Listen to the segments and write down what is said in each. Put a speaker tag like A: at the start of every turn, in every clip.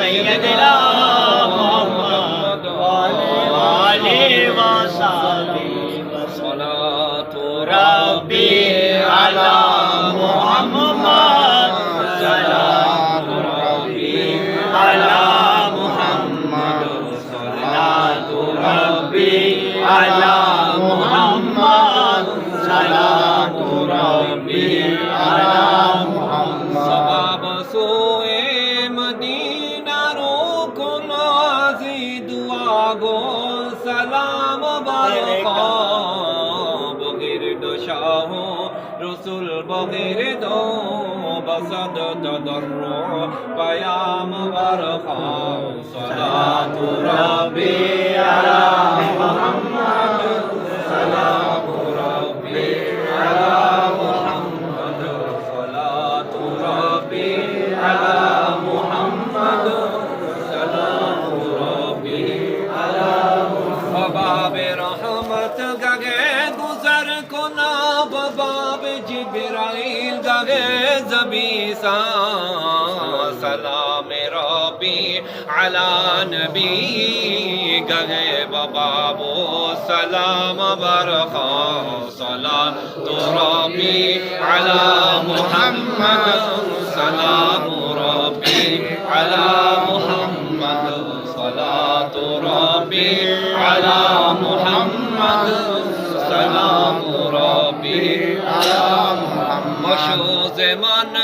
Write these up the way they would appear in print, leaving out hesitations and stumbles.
A: سيدنا محمد وآله وصحبه
B: صلاة
A: ربي على محمد صلاة ربي على محمد صلاة ربي على محمد صلاة ربي على محمد
B: সবাব সোয়ে মদিনার কোন আজি দুয়া গো সালাম বারকা বগির দশাহ রসুল বগির দো বসদ তদর্র পয়াম বারকা সালাতু রব্বি আলা মুহাম্মদ সালামু রব্বি আলা মুহাম্মদ সালাতু রব্বি আলা মুহাম্মদ সালামু রব্বি আলা বাবে রহমত গগে গুজর কোনা বাবে জিবরাইল গগে জবিসা সালাম রব্বি আলা নবী গগে বাবো সালাম বারকা সালাতু রব্বি আলা মুহাম্মদ সালামু রব্বি আলা মুহাম্মদ সালাতু রব্বি আলা মুহাম্মদ সালামু রব্বি আলা মুহাম্মদ মশূজ মান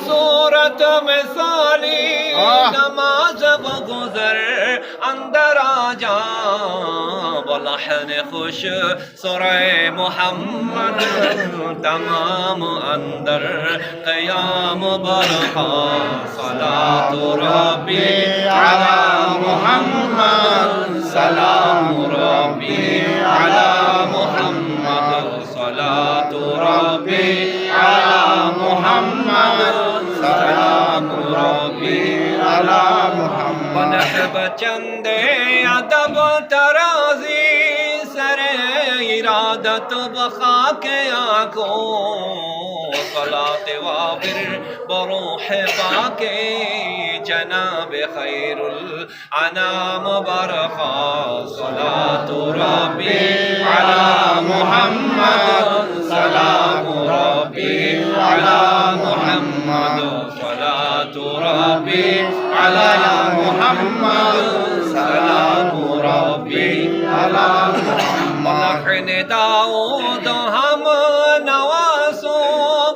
B: सूरत मिसाली नमाज गुजर अंदर आ जा बलहन खुश सुरे मोहम्मद तमाम अंदर क़याम बरखा सलातु रब्बी अला मुहम्मद सलामु रब्बी अला मुहम्मद सलातु रब्बी अला मुहम्मद सलामु रब्बी अला मुहम्मद नहब चंदे अदब तराजी सरे इरादत बखा के आंखों सलात वाफिर बरूह पाके जनाब खैरुल अनाम बरखा सलातु रब्बी अला मुहम्मद सलामु रब्बी अला मुहम्मद सलातु रब्बी अला मुहम्मद सलामु रब्बी अला मुहम्मद दाऊद हम नवासो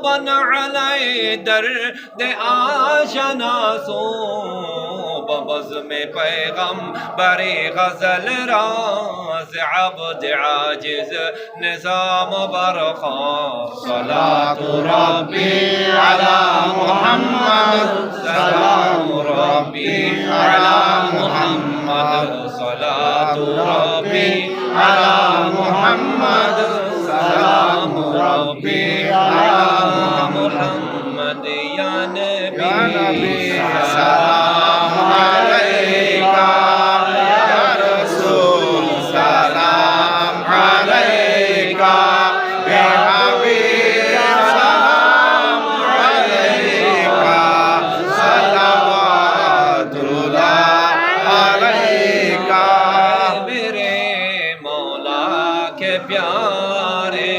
B: बन अलै दर्द आशनासो बबज़ में पैगम बरे गजल राज अब्द आजिज निजाम बरखा सलातु रब्बी अला मुहम्मद सलामु रब्बी अला मुहम्मद सलातु रब्बी अला मुहम्मद सलामु रब्बी अला मुहम्मद या नबी सलाम अलैका या रसूल सलाम अलैका या हबीब सलाम अलैका सल्लल्लाहु अलैका मेरे मौला के प्यारे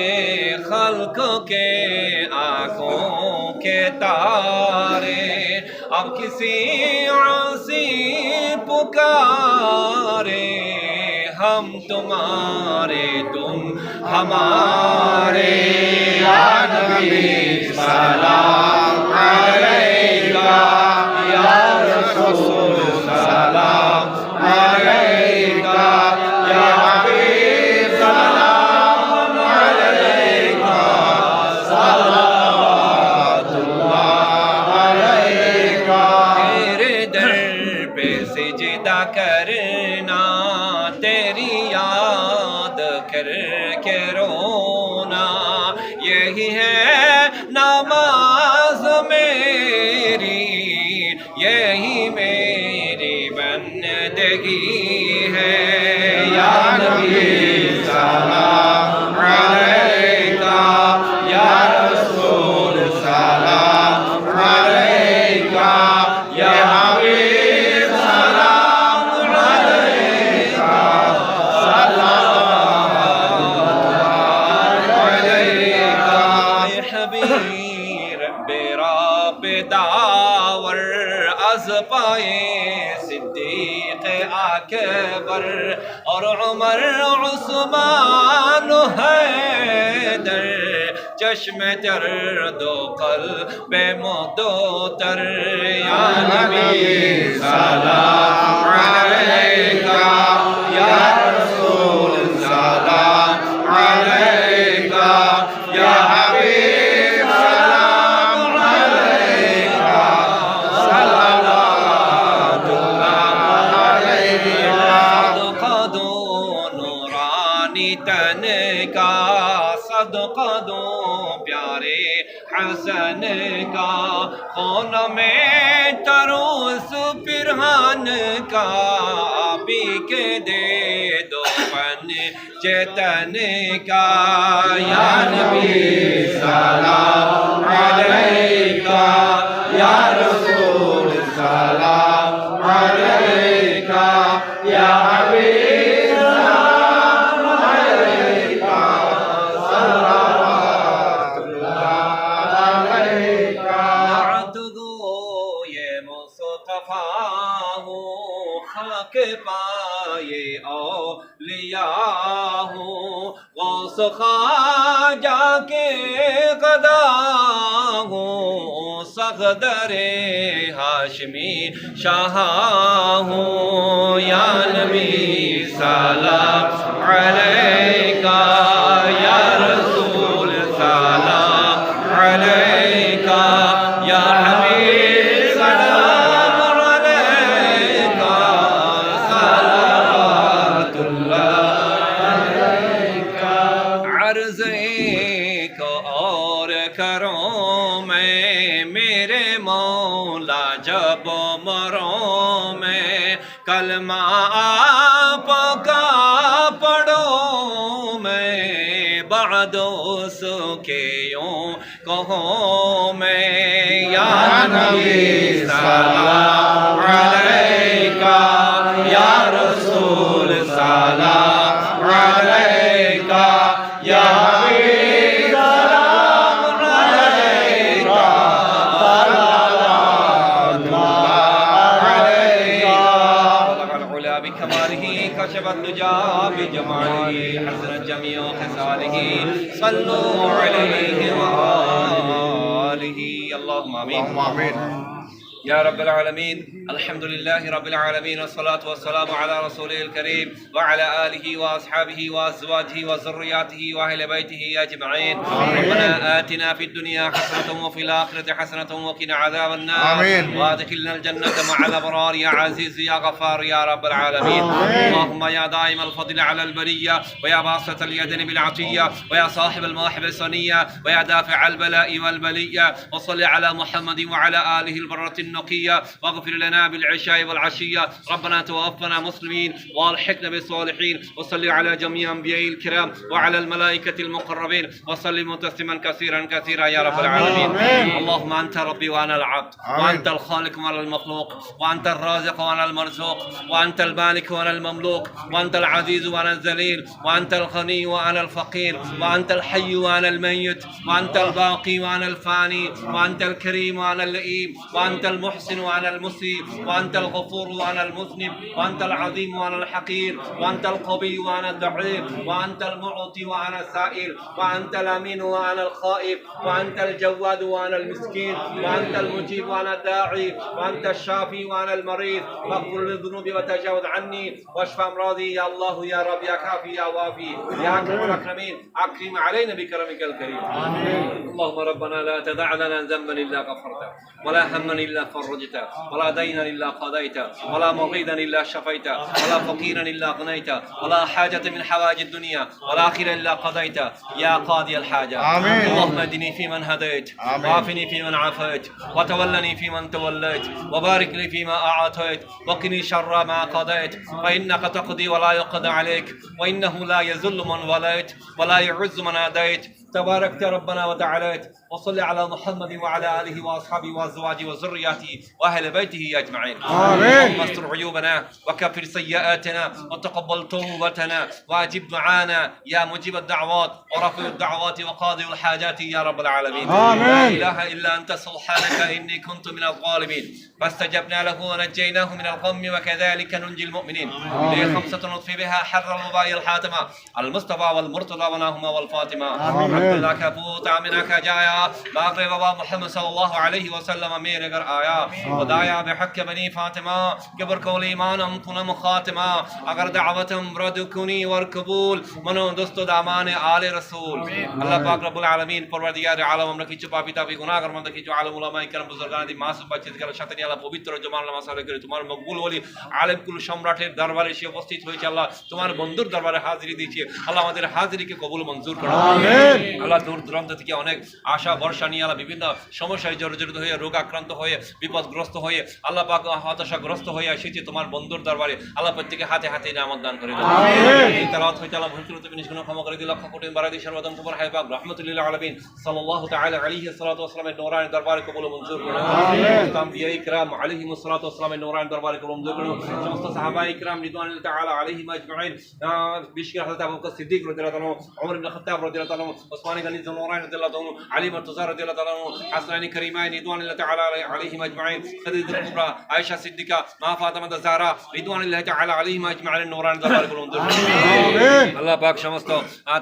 B: खल्क के आँखों के तारे अब किसी आसी पुकारे हम तुम्हारे तुम हमारे या नबी सलाम अलैका या रसूल सलाम अलैका या हबीब सलाम अलैका सल्लल्लाहु अलैका तेरे दर पे सिजदा करना तेरी याद करके रोना यही है नमाज मेरी यही मेरी बंदगी है या नबी सलाम अलैका या रसूल सलाम अलैका या हबीब दिलावर अज पाए सिद्दीक अकबर और उमर उस्मान हैदर चश्म तर दो क़ल्ब मुदतर या नबी सलाम अलैका या रसूल सलाम अलैका या हबीब सलाम अलैका सल्लल्लाहु अलैका सदक़दो नूरानी तन का सदक़दो प्यारे हसन का खून में तरोस पिरहान का भी के दे दो पन चेतन का या नबी सलाम अलैका या रसूल सलाम अलैका या हबीब सलाम अलैका खाक पाए औलिया हूँ गौस ख्वाजा के गदा हूँ सगदरे हाशमी शाह हूँ या नबी सलाम अलैका या रसूल सलाम अलैका या हबीब सलाम अलैका सलावतुल्लाह अलैका अर्ज़ एक और करो मैं मेरे मौला जब मरो मैं कलमा आपका पढ़ो मैं बअदोस के यूं कहो मैं या नबी सलाम अलैका या रसूल सलाम अलैका या हबीब सलाम अलैका सल्लल्लाहु अलैका बलगल उला बिकमालिही कशफत दुजा बिजमालिही हसनत जमीउ खसालिही सल्लु अलैहि व आलिही अल्लाहुम्मा आमीन या रब्बल आलमीन अल्हम्दुलिल्लाहि रब्बिल आलमीन वस्सलातु वस्सलामु अला रसूलिल करीम व अला आलिहि व अस्हाबिहि व अज़वाजिहि व ज़ुर्रिय्यातिहि व अहलि बैतिहि अजमईन रब्बना आतिना फिद दुनिया हसनतन व फिल आखिरति हसनतन व क़िना अज़ाबन नार व अदखिलनल जन्नत मअल अबरार या अज़ीज़ या गफ़्फ़ार या रब्बल आलमीन अल्लाहुम्मा या दाइमल फ़ज़ल अलल बरिय्या व या बासितल यदैन बिल अतिय्या व या साहिबल मवाहिब सनिय्या व या दाफ़िअल बला'i वल बलिय्या व सल्लि अला मुहम्मद व अला आलिहि अल बर्रतिन النقية واغفر لنا بالعشاء والعشية ربنا توفنا مسلمين والحقنا بالصالحين وصل على جميع أنبياء الكرام وعلى الملائكة المقربين وسلم تسليما كثيرا كثيرا يا رب العالمين اللهم أنت ربي وأنا العبد وأنت الخالق وأنا المخلوق وأنت الرازق وأنا المرزوق وأنت المالك وأنا المملوك وأنت العزيز وأنا الذليل وأنت الغني وأنا الفقير وأنت الحي وأنا الميت وأنت الباقي وأنا الفاني وأنت الكريم وأنا اللئيم وأنت المحسن وأنا المسيء وأنت الغفور وأنا المذنب وأنت العظيم وأنا الحقير وأنت القوي وأنا الضعيف وأنت المعطي وأنا السائل وأنت الأمين وأنا الخائف وأنت الجواد وأنا المسكين وأنت المجيب وأنا الداعي وأنت الشافي وأنا المريض فاغفر للذنوب وتجاوز عني واشف أمراضي يا الله يا رب يا كافي يا وافي يا أكرم الأكرمين أكرم علينا بكرمك الكريم اللهم ربنا لا تدع لنا ذنبا إلا غفرته ولا هما إلا فرجته ولا دينا إلا قضيته ولا مريضا إلا شفيته ولا فقيرا إلا غنيته ولا حاجة من حوائج الدنيا والآخرة إلا قضيته يا قاضي الحاجة اللهم اهدني فيمن هديت وعافني فيمن عافيت وتولني فيمن توليت وبارك لي فيما أعطيت وقني شر ما قضيت فإنك تقضي ولا يقضى عليك وإنه لا يذل من وليت ولا يعز من عاديت تباركت ربنا وتعاليت وصل على محمد وعلى آله وأصحابه وأزواجه وذرياته وأهل بيته أجمعين. اللهم استر عيوبنا وكفر سيئاتنا وتقبل توبتنا وأجب دعانا يا مجيب الدعوات ورفع الدعوات وقاضي الحاجات يا رب العالمين. لا إله إلا أنت سبحانك إني كنت من الظالمين فاستجبنا له ونجيناه من الغم وكذلك ننجي المؤمنين. لي خمسة نطفي بها حر الوباء الحاتمة المصطفى والمرتضى وناهما والفاطمة. عبد الله كفوت آمنا کا جایا باقر بابا محمد صلی اللہ علیہ وسلم میرے گھر آیا خدایا بحق بنی فاطمہ قبر کو ایمانم کنم خاتمہ اگر دعوتم رد کنی ورقبول منو دوست دامان آل رسول. اللہ پاک رب العالمین پروردگار عالم আমরা কিছু পাপী তাপী গুনাহগার মধ্যে কিছু আলেম উলামা ইকরাম বুজুর্গান দি মাসুম বাচ্চাদের কাছে সাথে নিয়ে আল্লাহ পবিত্র জমাল নামাজ আদায় করে তোমার মকবুল ওলি আলেম কুল সম্রাটের দরবারে এসে উপস্থিত হয়েছে আল্লাহ তোমার বন্ধুর দরবারে হাজিরি দিয়েছি আল্লাহ আমাদের হাজিরিকে কবুল মঞ্জুর করো আমিন. আল্লাহ দূর দূরান্ত থেকে অনেক আশা ভরসা নিয়ে আল্লাহ বিভিন্ন সমস্যায় জর্জরিত হয়ে রোগ আক্রান্ত হয়ে বিপদগ্রস্ত হয়ে আল্লাহ পাক হতাশাগ্রস্ত হয়ে এসেছে তোমার বন্ধুর দরবারে আল্লাহ প্রত্যেকে হাতে হাতে নিয়ামত দান করে দাও আমিন. এই তেলাওয়াত হইতে আল্লাহ ভুল ত্রুটি বিনিশ ক্ষমা করে দিও লক্ষ কোটি বারাদি সর্বদম কবর হায় পাক রাহমাতুল আলামিন সাল্লাল্লাহু তাআলা আলাইহি সাল্লাতু ওয়াসাল্লামের নূরানি দরবারে কবুল মঞ্জুর করো আমিন. তামবিয়া ইকরাম আলাইহিমুস সালাতু ওয়াসাল্লামের নূরানি দরবারে কবুল মঞ্জুর করো. সমস্ত সাহাবা ইকরাম রিদওয়ানুল্লাহি তাআলা আলাইহিম আজমাইন বিশেষ করে হযরত আবু বকর সিদ্দিক রাদিয়াল্লাহু আনহু ওমর ইবনে খাত্তাব রাদিয়াল্লাহু আনহু ওসমান গনি নূরানি রাদিয়াল্লাহু আনহু আলী মুর্তজা রাদিয়াল্লাহু আনহু হাসানানি করিমাইন রিদওয়ানুল্লাহি তাআলা আলাইহিম আজমাইন খাদিজাতুল কুবরা আয়েশা সিদ্দিকা মা ফাতিমা জাহরা রিদওয়ানুল্লাহি তাআলা আলাইহিম আজমাইন নূরানি দরবারে কবুল মঞ্জুর করো আমিন. আল্লাহ পাক সমস্ত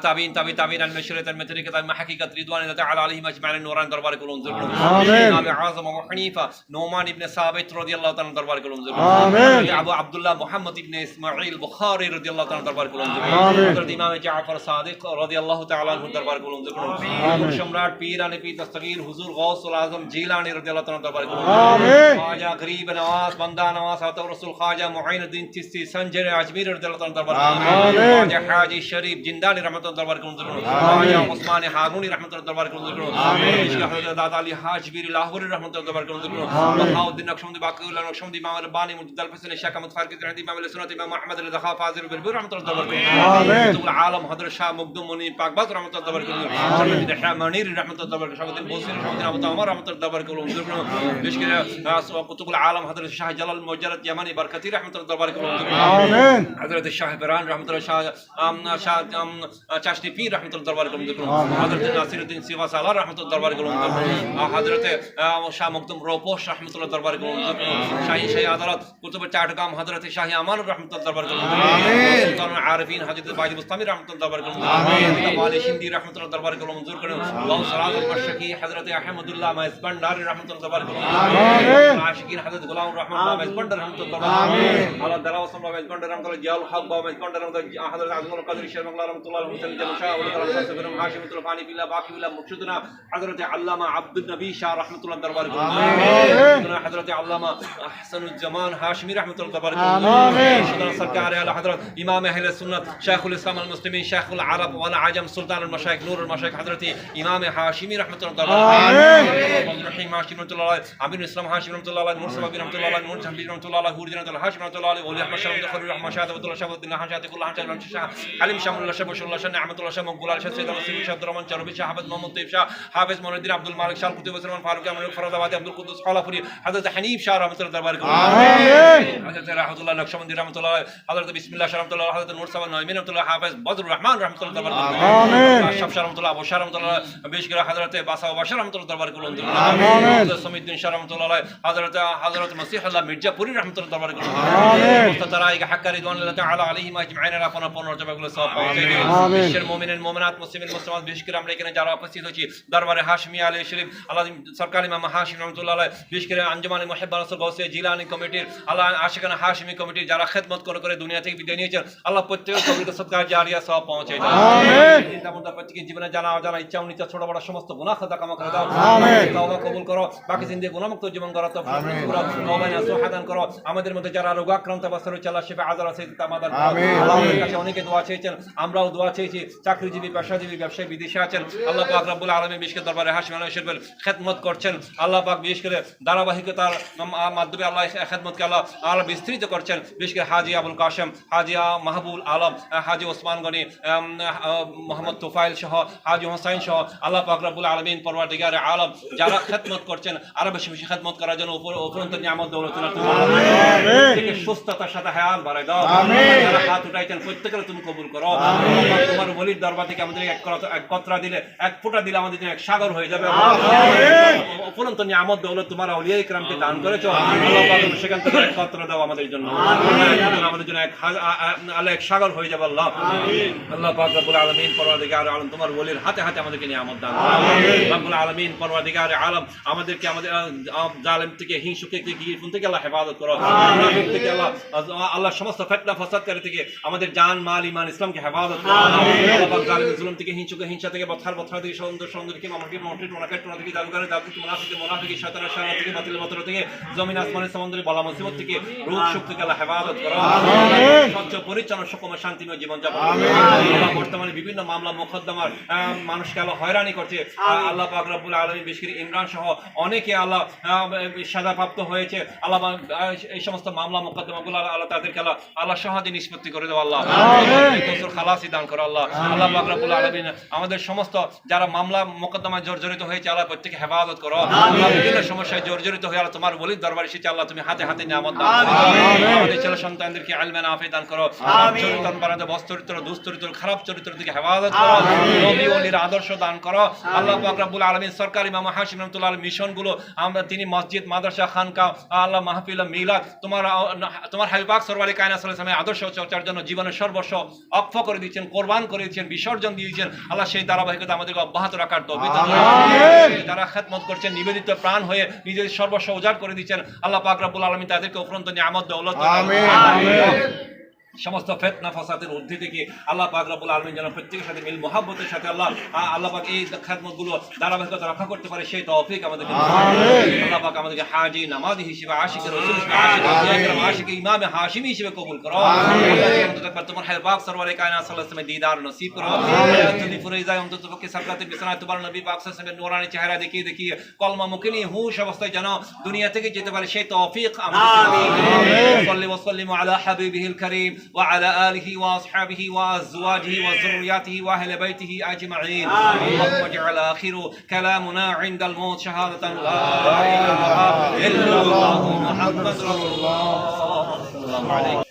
B: তাবিন তাবিন আল মাশরিত আল মাতরিকাত আল হাকিকাত রিদওয়ানুল্লাহি তাআলা আলাইহিম আজমাইন নূরানি দরবারে কবুল মঞ্জুর করো আমিন. ইমাম আযম আবু হানিফা নোমান ইবনে সাবিত রাদিয়াল্লাহু তাআলা দরবারে কবুল মঞ্জুর করো আমিন. আবু আব্দুল্লাহ মুহাম্মদ ইবনে ইসমাঈল বুখারী রাদিয়াল্লাহু তাআলা দরবারে কবুল মঞ্জুর করো আমিন. হযরত ইমাম জাফর সাদিক রাদিয়াল্লাহু তাআলা আনহু দরবারে কবুল মঞ্জুর করো আমিন. সম্রাট পীরানে পীর দস্তগীর হুজুর গাউসুল আজম জিলানী রাদিয়াল্লাহু তাআলা দরবারে কবুল আমিন. খাজা গরিব নওয়াজ বান্দা নওয়াজ আতা রাসূল খাজা মুঈনুদ্দিন চিশতি সঞ্জর আজমির রাদিয়াল্লাহু তাআলা দরবারে আমিন. খাজা হাজী শরীফ জিন্দানী রাহমাতুল্লাহ দরবারে কবুল মঞ্জুর করো খাজা উসমান হারুনি রাহমাতুল্লাহ দরবারে কবুল মঞ্জুর করো আমিন. হযরত দাদা আলী হাজবীর লাহোরী রাহমাতুল্লাহ দরবারে কবুল মঞ্জুর করো বাহাউদ্দিন নকশবন্দি বাকিউল্লাহ নকশবন্দি ইমাম বানি মুজদ্দ আল ফসল শাহ কামত ফারকিত রাদি ইমাম আল সুন্নাত ইমাম আহমদ আল যাখা ফাজিল বিলবুর রাহমাতুল্লাহ দরবারে কবুল আমিন. তুল আলম হযরত শাহ মুকদম মুনি পাকবাজ রাহমাতুল্লাহ দরবারে কবুল আমিন. রহমানির রাহমাতুল্লাহ দরবারে শাহবুদ্দিন বসরি রাহমাতুল্লাহ আবু তামার রাহমাতুল্লাহ দরবারে কবুল মঞ্জুর করো বিশেষ করে কুতুবুল আলম হযরত শাহ জালাল মুজাররদ ইয়ামানি বরকতি রাহমাতুল্লাহ দরবারে কবুল মঞ্জুর করো আমিন. হযরত শাহ ইবরান রাহমাতুল্লাহ শাহ চাশনি পীর রাহমাতুল্লাহ দরবারে কবুল মঞ্জুর করো হযরত নাসিরউদ্দিন সিওয়া সালাহ রাহমাতুল্লাহ দরবারে কবুল মঞ্জুর করো হযরত শাহ মুকদম রোপোশ রাহমাতুল্লাহ দরবারে কবুল মঞ্জুর করো শাহী আদালত কুতুবে চাটগাম হযরত শাহ আমান রাহমাতুল্লাহ দরবারে কবুল মঞ্জুর করো আমিন. সুলতানুল আরিফিন হযরত বাজি মুস্তামি রাহমাতুল্লাহ দরবারে কবুল মঞ্জুর করো আমিন. ওয়ালি সিন্দি রাহমাতুল্লাহ দরবারে কবুল মঞ্জুর করো গাউস আজম মাশরকি হযরত আহমদুল্লাহ মাইজবান্ডারি রাহমাতুল্লাহ দরবারে কবুল মঞ্জুর করো আমিন. আশিকিন হযরত গোলাম রহমান মাইজবান্ডারি রাহমাতুল্লাহ দরবারে আমিন. আল্লাহ দারাওয়াসম মাইজবান্ডারি রাহমাতুল্লাহ জিয়াউল হক মাইজবান্ডারি রাহমাতুল্লাহ হযরত আজমুল কাদের শেখ বাংলা রাহমাতুল্লাহ হুসাইন জামশা ওয়া রাহমাতুল্লাহ হাশিমুল ফানি বিল্লাহ বাকি বিল্লাহ মুর্শিদনা হযরত আল্লামা আব্দুল নবী শাহ রাহমাতুল্লাহ দরবারে কবুল আমিন. হযরত আল্লামা আহসানুল জামান হাশমি রাহমাতুল্লাহ দরবারে কবুল আমিন. সরকার আলা হযরত ইমাম আহলে সুন্নাত শাইখুল ইসলাম আল মুসলিমিন শাইখুল আরব ওয়াল আজম সুলতান আল মাশায়েখ নূরুল মাশায়েখ হযরত ইমাম হাশমি রাহমাতুল্লাহ দরবারে আমিন. রহিম হাশমি রাহমাতুল্লাহ আমির ইসলাম হাশমি রাহমাতুল্লাহ মুরসাবা বিন রাহমাতুল্লাহ মুরজাহি রাহমাতুল্লাহ হুরজানাতুল হাশমি রাহমাতুল্লাহ ওলি আহমদ শাহ খলিল রহমান শাহ আব্দুল্লাহ শাহাবুদ্দিন হাজাতুল্লাহ হাজাতুল্লাহ শাহ আলিম শামুল্লাহ শাহ বশরুল্লাহ শাহ নিয়ামতুল্লাহ শাহ মকবুল আল শাহ সৈয়দ আল-সিমি শাহ আব্দুর রহমান চরবি শাহ হাফেজ মোহাম্মদ তৈয়ব শাহ হাফেজ মনিউদ্দিন আব্দুল মালিক শাহ কুতুব ওসমান ফারুক আমরুল ফরদাবাদি আব্দুল কুদ্দুস খালাফুরি হযরত হানিফ শাহ রাহমাতুল্লাহ দরবারে কবুল আমিন. হযরত রাহমাতুল্লাহ নকশবন্দি রাহমাতুল্লাহ হযরত বিসমিল্লাহ শাহ রাহমাতুল্লাহ হযরত মুরসাবা নাইমিন রাহমাতুল্লাহ হাফেজ বদরুর রহমান রাহমাতুল্লাহ দরবারে কবুল আমিন. শাহ রাহমাতুল্লাহ আবু শাহ রাহমাতুল্লাহ বিশেষ করে হযরত বাসা বাশার রাহমাতুল্লাহ দরবারে কবুল আমিন. হযরত সমিউদ্দিন শাহ রাহমাতুল্লাহ হযরত মসিহুল্লাহ মির্জাপুরি রাহমাতুল্লাহ দরবারে কবুল আমিন. মুস্তাতারাই হাক্কা রিদওয়ানুল্লাহি তাআলা আলাইহিম আজমাইন আপন আপন মর্যাদাগুলো সব পৌঁছে দিন আমিন. বিশ্বের মুমিনিন মুমিনাত মুসলিমিন মুসলিমাত বিশেষ করে আমরা এখানে যারা উপস্থিত হয়েছি দরবারে হাশমি আলী শরীফ আল্লাহ সরকার ইমাম হাশিম রাহমাতুল্লাহ আলাইহি বিশেষ করে আঞ্জুমান মুহিব্বা রাসূল গাউসিয়া জিলানী কমিটির আল্লাহ আশিকানা হাশমি কমিটির যারা খেদমত করে দুনিয়া থেকে বিদায় নিয়েছেন আল্লাহ প্রত্যেকের কবুল সদকা জারিয়া সব পৌঁছে দিন আমিন. চিন্তা মত প্রত্যেকের জীবনে জানা অজানা ইচ্ছা অনিচ্ছা ছোট বড় সমস্ত গুনাহ খাতা ক্ষমা করে দাও আমিন. তওবা কবুল করো বাকি জিন্দেগি গুনাহমুক্ত জীবন গড়া তৌফিক করো তওবা নসুহ দান করো আমাদের মধ্যে যারা রোগাক্রান্ত অবস্থায় রয়েছে আল্লাহ শিফা আযাল আছে তামাদার আমিন. আল্লাহর কাছে অনেকে দোয়া চেয়েছেন আমরাও দোয়া চেয়েছি চাকরিজীবী পেশাজীবী ব্যবসায়ী বিদেশে আছেন আল্লাহ পাক রব্বুল আলামিন বিশেষ করে দরবারে হাশমি আলী শরীফের খেদমত করছেন আল্লাহ পাক বিশেষ করে ধারাবাহিকতার মাধ্যমে আল্লাহ খেদমতকে আল্লাহ বিস্তৃত করছেন বিশেষ করে হাজী আবুল কাশেম হাজী মাহবুল আলম হাজী ওসমান গনি মোহাম্মদ তোফাইল সহ হাজী হোসাইন সহ আল্লাহ পাক রব্বুল আলামিন পরওয়ারদিগারে আলম যারা খেদমত করছেন আরো বেশি বেশি খেদমত করার জন্য উপরন্ত নিয়ামত দৌলত থেকে সুস্থতার সাথে হায়াত বাড়াই দাও। যারা হাত উঠাইছেন প্রত্যেকের তুমি কবুল করো। তোমার ওলির দরবার থেকে আমাদের এক কতরা দিলে, এক ফোঁটা দিলে আমাদের জন্য এক সাগর হয়ে যাবে। উপরন্ত নিয়ামত দৌলত তোমার আউলিয়া ইকরামকে দান করেছো, আল্লাহ পাক সেখান থেকে এক কতরা দাও আমাদের জন্য, আমাদের জন্য এক সাগর হয়ে যাবে। আল্লাহ আল্লাহ পাক রব্বুল আলামিন পরওয়ারদিগার আলম তোমার ওলির হাতে হাতে আমাদেরকে নিয়ামত দান করো। রব্বুল আলামিন পরওয়ারদিগার আলম আমাদেরকে আমাদের জালেম থেকে, হিংসুকে থেকে আল্লাহ হেফাজত করো। মুনাফিক থেকে আল্লাহ সমস্ত ফিতনা ফাসাদকারী থেকে আমাদের জান মাল ঈমান ইসলামকে হেফাজত করো। আল্লাহ পাক জালিম জুলুম থেকে, হিংসুকে হিংসা থেকে, বৎসার থেকে, সৌন্দর্য থেকে, মামলাকে মামলাকে টোনাকে টোনা থেকে, জাদুকারে জাদু, মুনাফিক শয়তানের শয়তান থেকে, বাতিল মতর থেকে, জমিন আসমানের সমুদ্রে বলা মুসিবত থেকে, রূপ সুখ থেকে আল্লাহ হেফাজত করো। স্বচ্ছ পরিচ্ছন্ন সুষম শান্তিময় জীবন যাপন করো। বর্তমানে বিভিন্ন মামলা মোকদ্দমার মানুষকে আল্লাহ হয়রানি করছে। আল্লাহ পাক রব্বুল আলামিন বিশেষ করে ইমরান সহ অনেকে আল্লাহ সাজাপ্রাপ্ত হয়েছে। আল্লাহ এই সমস্ত মামলা মোকদ্দমাগুলো আল্লাহ তাদেরকে আল্লাহ সহজে নিষ্পত্তি করে দেওয়া। আল্লাহ খালাসি দান করো। আল্লাহ আল্লাহ পাক রব্বুল আলামিন আমাদের সমস্ত যারা মামলা মোকদ্দমায় জর্জরিত হয়েছে আল্লাহ প্রত্যেকে হেফাজত করো। আল্লাহ বিভিন্ন সমস্যায় জর্জরিত হয়ে আল্লাহ তোমার ওলির দরবারে এসেছে, আল্লাহ তুমি হাতে হাতে নিয়ামত দান করো। আমাদের ছেলে সন্তানদেরকে ইলমে নাফি দান করো। চরিত্র বানাতে বস্তুরিত্র দুশ্চরিত্র খারাপ চরিত্র থেকে হেফাজত করো। নবী ওলির আদর্শ দান করো। আল্লাহ পাক রব্বুল আলামিন সরকার ইমাম হাশিম রাহমাতুল্লাহ আলাইহি মিশনগুলো আমরা তিনি মসজিদ মাদ্রাসা খানকা আল্লাহ মাহফিল মিলাদ তোমার হাবিব পাক সরওয়ারে কায়নাত সাল্লাল্লাহু আলাইহি ওয়াসাল্লামের আদর্শ চর্চার জন্য জীবনের সর্বস্ব অক্ষ করে দিয়েছেন, কোরবান করে দিয়েছেন, বিসর্জন দিয়েছেন। আল্লাহ সেই ধারাবাহিকতা আমাদেরকে অব্যাহত রাখার তৌফিক দান করুন। যারা খেদমত করছেন নিবেদিত প্রাণ হয়ে নিজের সর্বস্ব উজাড় করে দিয়েছেন, আল্লাহ পাক রব্বুল আলামিন তাদেরকে উপরন্ত নিয়ামত দৌলত সমস্ত ফিতনা ফাসাদের ঊর্ধ্বে থেকে আল্লাহ পাক রব্বুল আলামিন যেন প্রত্যেকের সাথে মিল মুহাব্বতের সাথে আল্লাহ পাক এই খেদমতগুলো ধারাবাহিকতা রক্ষা করতে পারে সেই তৌফিক আমাদেরকে দান করুন। আল্লাহ পাক আমাদেরকে হাজী নামাজি হিসেবে, আশিক রাসূল হিসেবে, আশিক ইমাম হাশিমি হিসেবে কবুল করো। আল্লাহ তোমার হাবিব পাক সরওয়ারে কায়নাত সাল্লাল্লাহু আলাইহি ওয়াসাল্লামের দিদার নসিব করো। যদি পুরো যায় অন্তত পক্ষে সাকরাতে বিছানায় তোমার নবী পাক সাল্লাল্লাহু আলাইহি ওয়াসাল্লামের নূরানি চেহারা দেখিয়ে কলমা মুখে নিয়ে হুঁশ অবস্থায় যেন দুনিয়া থেকে যেতে পারে সেই তৌফিক আমাদেরকে দান করুন। সাল্লি ওয়া সাল্লিমু আলা হাবিবিহিল কারীম ওয়া আলা آله وأصحابه وأزواجه وذرياته وأهل بيته أجمعين. اللهم اجعل آخر كلامنا عند الموت شهادة لا إله إلا الله محمد رسول الله. السلام عليكم.